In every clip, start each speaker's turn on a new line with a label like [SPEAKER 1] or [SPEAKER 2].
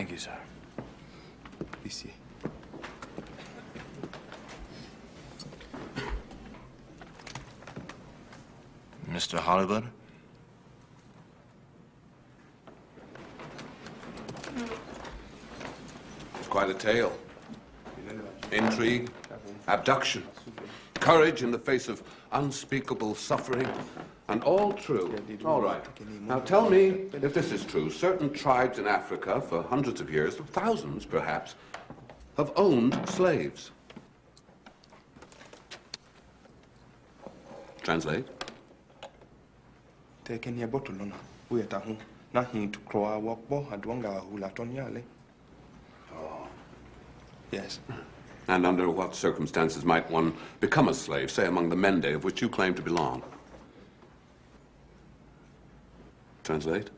[SPEAKER 1] Thank you, sir.
[SPEAKER 2] Ici.
[SPEAKER 1] Mr. Hollywood?
[SPEAKER 3] It's quite a tale. Intrigue, abduction, courage in the face of unspeakable suffering, and all true. All right. Now tell me if this is true. Certain tribes in Africa for hundreds of years, thousands perhaps, have owned slaves. Translate.
[SPEAKER 2] Yes.
[SPEAKER 3] And under what circumstances might one become a slave, say among the Mende of which you claim to belong? Translate.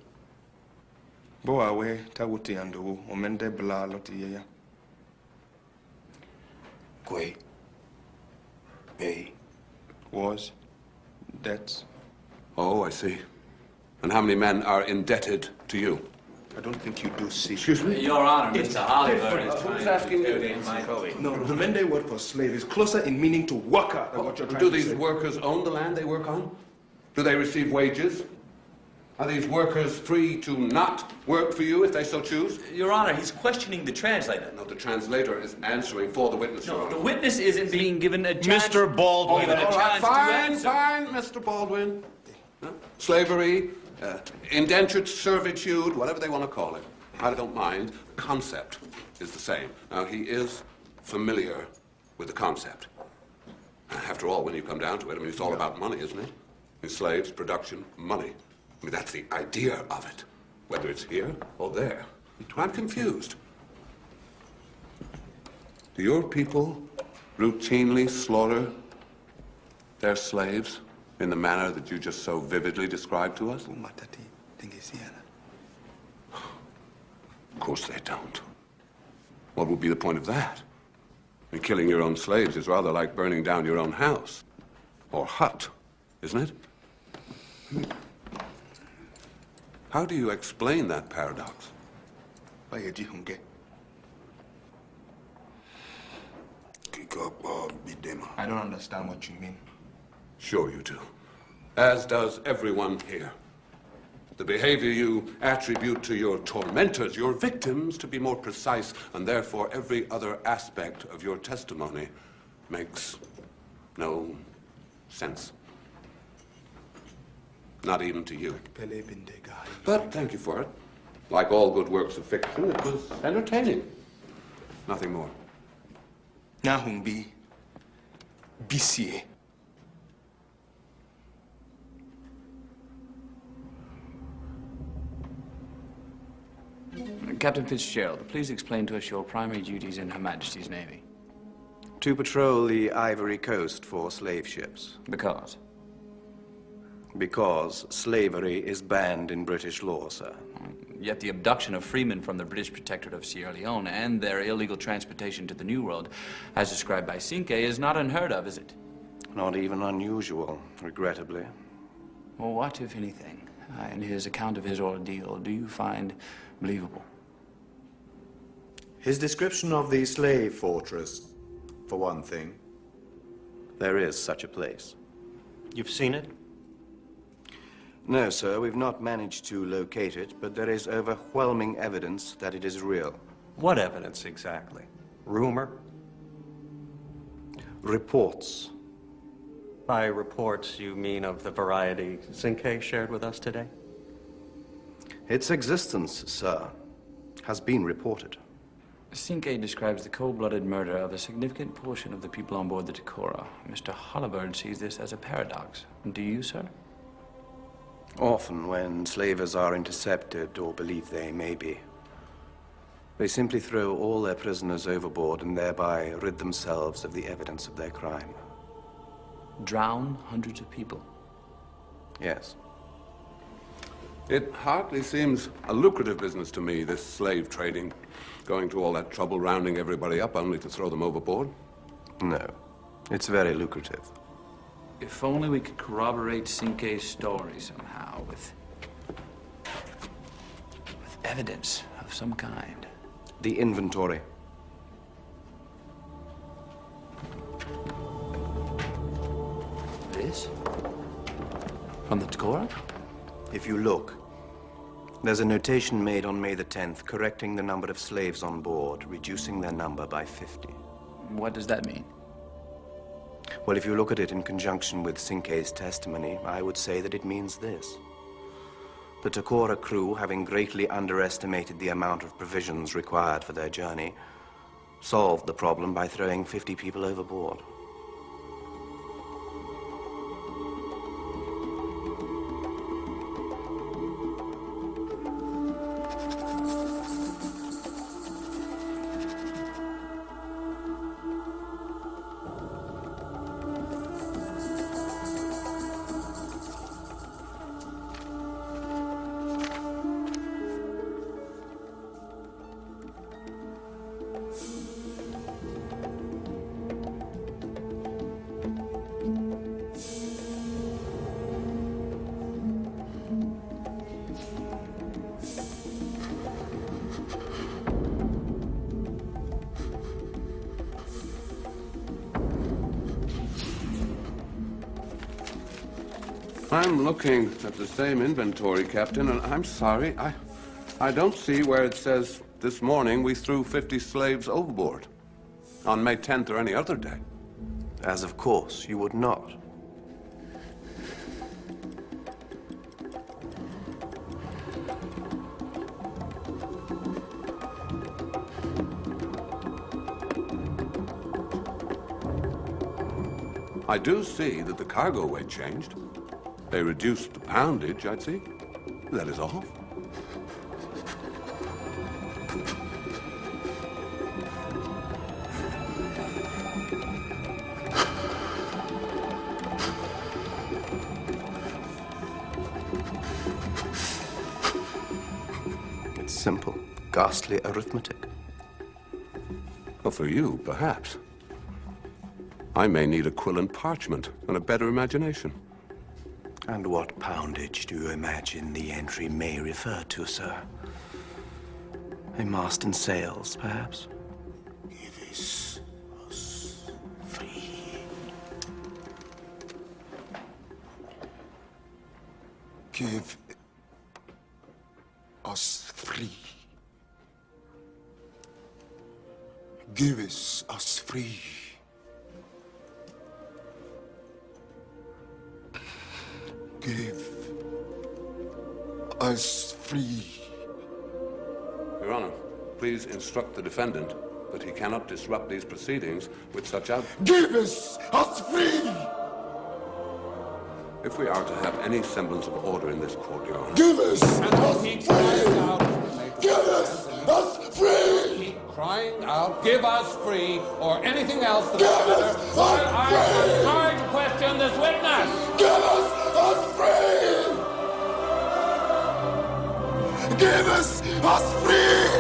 [SPEAKER 2] Boawe tawuti ando omende bla loti ya.
[SPEAKER 4] Kwe. Pay.
[SPEAKER 2] Was. Debts.
[SPEAKER 3] Oh, I see. And how many men are indebted to you?
[SPEAKER 2] I don't think you do see.
[SPEAKER 3] Excuse me?
[SPEAKER 1] Your Honor, Mr. Hollywood is
[SPEAKER 3] Who's asking you?
[SPEAKER 2] No, the Mende word for slave is closer in meaning to worker than what you're trying to say.
[SPEAKER 3] Do these workers own the land they work on? Do they receive wages? Are these workers free to not work for you if they so choose?
[SPEAKER 1] Your Honor, he's questioning the translator.
[SPEAKER 3] No, the translator is answering for the witness, Your
[SPEAKER 1] No,
[SPEAKER 3] Honor.
[SPEAKER 1] the witness isn't being given a chance.
[SPEAKER 5] Mr. Baldwin.
[SPEAKER 1] Given a
[SPEAKER 3] All right,
[SPEAKER 1] chance to
[SPEAKER 3] fine,
[SPEAKER 1] answer.
[SPEAKER 3] Mr. Baldwin. Slavery, indentured servitude, whatever they want to call it. I don't mind. The concept is the same. Now, he is familiar with the concept. After all, when you come down to it, I mean, it's all about money, isn't it? It's slaves, production, money. I mean, that's the idea of it, whether it's here or there. I'm confused. Do your people routinely slaughter their slaves in the manner that you just so vividly described to us? Of course they don't. What would be the point of that? I mean, killing your own slaves is rather like burning down your own house or hut, isn't it? How do you explain that paradox?
[SPEAKER 2] I don't understand what you mean.
[SPEAKER 3] Sure you do. As does everyone here. The behavior you attribute to your tormentors, your victims, to be more precise, and therefore every other aspect of your testimony makes no sense. Not even to you. But thank you for it. Like all good works of fiction, it was entertaining. Nothing more.
[SPEAKER 2] Nahumbi. BCA.
[SPEAKER 1] Captain Fitzgerald, please explain to us your primary duties in Her Majesty's Navy.
[SPEAKER 6] To patrol the Ivory Coast for slave ships.
[SPEAKER 1] Because?
[SPEAKER 6] Because slavery is banned in British law, sir.
[SPEAKER 1] Yet the abduction of freemen from the British Protectorate of Sierra Leone and their illegal transportation to the New World, as described by Cinque, is not unheard of, is it?
[SPEAKER 6] Not even unusual, regrettably.
[SPEAKER 1] Well, what, if anything, in his account of his ordeal, do you find believable?
[SPEAKER 7] His description of the slave fortress, for one thing.
[SPEAKER 6] There is such a place.
[SPEAKER 5] You've seen it?
[SPEAKER 6] No, sir, we've not managed to locate it, but there is overwhelming evidence that it is real.
[SPEAKER 5] What evidence exactly? Rumor?
[SPEAKER 6] Reports.
[SPEAKER 5] By reports, you mean of the variety Cinque shared with us today?
[SPEAKER 6] Its existence, sir, has been reported.
[SPEAKER 1] Cinque describes the cold-blooded murder of a significant portion of the people on board the Decorah. Mr. Hollywood sees this as a paradox. Do you, sir?
[SPEAKER 6] Often, when slavers are intercepted or believe they may be, they simply throw all their prisoners overboard and thereby rid themselves of the evidence of their crime.
[SPEAKER 1] Drown hundreds of people?
[SPEAKER 6] Yes.
[SPEAKER 3] It hardly seems a lucrative business to me, this slave trading. Going to all that trouble rounding everybody up only to throw them overboard.
[SPEAKER 6] No. It's very lucrative.
[SPEAKER 1] If only we could corroborate Cinque's story somehow with evidence of some kind.
[SPEAKER 6] The inventory.
[SPEAKER 1] This? From the Takora?
[SPEAKER 6] If you look, there's a notation made on May the 10th correcting the number of slaves on board, reducing their number by 50.
[SPEAKER 1] What does that mean?
[SPEAKER 6] Well, if you look at it in conjunction with Sinkei's testimony, I would say that it means this. The Takora crew, having greatly underestimated the amount of provisions required for their journey, solved the problem by throwing 50 people overboard.
[SPEAKER 3] I'm looking at the same inventory, Captain, and I'm sorry, I don't see where it says this morning we threw 50 slaves overboard on May 10th or any other day.
[SPEAKER 6] As of course you would not.
[SPEAKER 3] I do see that the cargo weight changed. They reduced the poundage, I'd see. That is all.
[SPEAKER 6] It's simple, ghastly arithmetic.
[SPEAKER 3] Well, for you, perhaps. I may need a quill and parchment and a better imagination.
[SPEAKER 6] And what poundage do you imagine the entry may refer to, sir? A mast and sails, perhaps?
[SPEAKER 4] Give us free. Give us free. Give us free. Give us free.
[SPEAKER 3] Your Honor, please instruct the defendant that he cannot disrupt these proceedings with such out...
[SPEAKER 4] Give us free!
[SPEAKER 3] If we are to have any semblance of order in this court, Your Honor...
[SPEAKER 4] Give us free! Give us free!
[SPEAKER 3] Keep crying out, give us free, or anything else that...
[SPEAKER 4] Give us free!
[SPEAKER 3] I'm sorry to question this witness!
[SPEAKER 4] Give us free! Give us free!